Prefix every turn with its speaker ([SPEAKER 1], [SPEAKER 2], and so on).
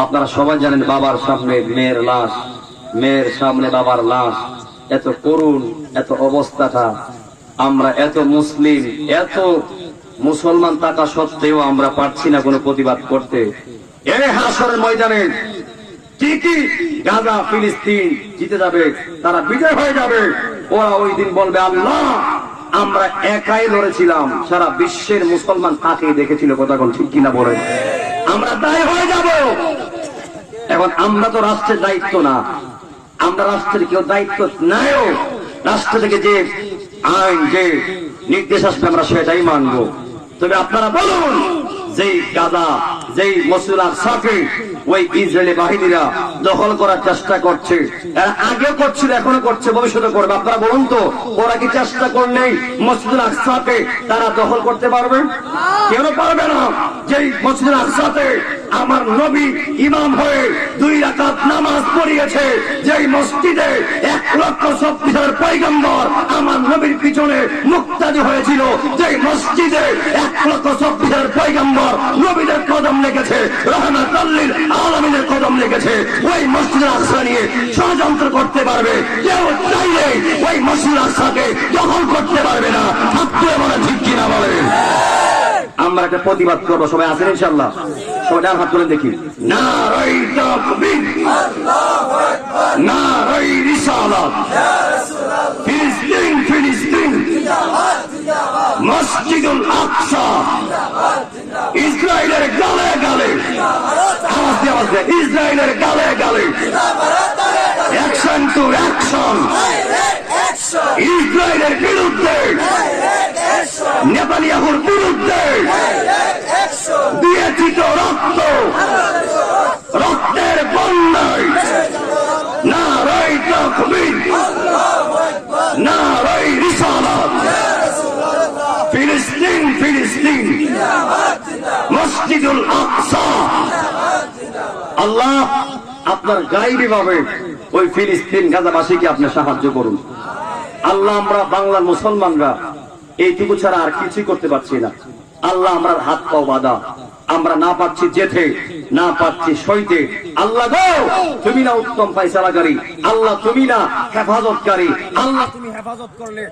[SPEAKER 1] আপনারা সবাই জানেন বাবার সামনে মেয়ের লাশ, মেয়ের সামনে বাবার লাশ। এত করুণ এত অবস্থাটা, আমরা এত মুসলিম এত মুসলমান থাকা সত্ত্বেও আমরা পারছি না কোনো প্রতিবাদ করতে। এই হাসরের ময়দানে ঠিকই গাজা ফিলিস্তিন জিতে যাবে, তারা বিজয় হয়ে যাবে। ওরা ওই দিন বলবে, আল্লাহ আমরা একাই লড়েছিলাম, সারা বিশ্বের মুসলমান তাকেই দেখেছিল। কথা কোন ঠিক কিনা বলেন? আমরা দায়ী হয়ে যাব। এখন আমরা তো রাষ্ট্রের দায়িত্ব না, আমরা রাষ্ট্রের কেউ দায়িত্ব নাইও। রাষ্ট্র থেকে যে আইন যে নির্দেশ আসবে আমরা সেটাই মানবো। তবে আপনারা বলুন, যেই গাজা যেই মসজিদ আকসাকে ওই ইসরায়েলি বাহিনীরা দখল করার চেষ্টা করছে, এরা আগেও করছিল, এখনো করছে, ভবিষ্যতে করবে। আপনারা বলুন তো, ওরা কি চেষ্টা করলেই মসজিদ আকসাকে তারা দখল করতে পারবে? কেন পারবে না? যেই মসজিদ আকসাতে আমার নবী ইমাম হয়ে 2 রাকাত নামাজ পড়িয়েছে, যেই মসজিদে 1,26,000 পয়গম্বর আমার নবীর পিছনে মুক্তাদি হয়েছিল, যেই মসজিদে 1,26,000 পয়গম্বর নবীদের কদম লেগেছে, রাহমাতুল লিল আলামিনের কদম লেগেছে, ওই মসজিদ আকসা নিয়ে ষড়যন্ত্র করতে পারবে কেউ চাইলে ওই মসজিদ আকসাকে দখল করতে পারবে না। আপনারা বলেন ঠিক কিনা বলেন? আমরা একটা প্রতিবাদ করবো, সবাই আছেন ইনশাআল্লাহ? সবাই ডান হাত তুলে দেখি। নারায়ে তাকবীর, আল্লাহু আকবার, নারায়ে রিসালাত, ইয়া রাসূলুল্লাহ, ফিলিস্তিন ফিলিস্তিন জিন্দাবাদ জিন্দাবাদ, মসজিদুল আকসা জিন্দাবাদ জিন্দাবাদ, ইসরায়েলের গালে গালে আওয়াজ দিয়ে আওয়াজ দিয়ে, ইসরায়েলের গালে গালে অ্যাকশন টু অ্যাকশন, ইসরায়েলের বিরুদ্ধে, নেতানিয়াহুর বিরুদ্ধে দিয়েছি তো রক্ত, রক্তের বন্যায় নারায়ে তাকবীর, নারায়ে রিসালাত, ফিলিস্তিন ফিলিস্তিন, মসজিদুল আকসা। আল্লাহ আপনার গাইবি ভাবে ওই ফিলিস্তিন গাজাবাসীকে আপনি সাহায্য করুন। আল্লাহ আমরা বাংলার মুসলমানরা এইটুকু ছাড়া আর কিছুই করতে পারছি না। আল্লাহ আমরা হাত পাও বাঁধা, আমরা না পাচ্ছি যেতে, না পাচ্ছি সইতে। আল্লাহ গো, তুমি না উত্তম ফায়সালাকারী, আল্লাহ তুমি না হেফাজতকারী, আল্লাহ তুমি হেফাজত করলে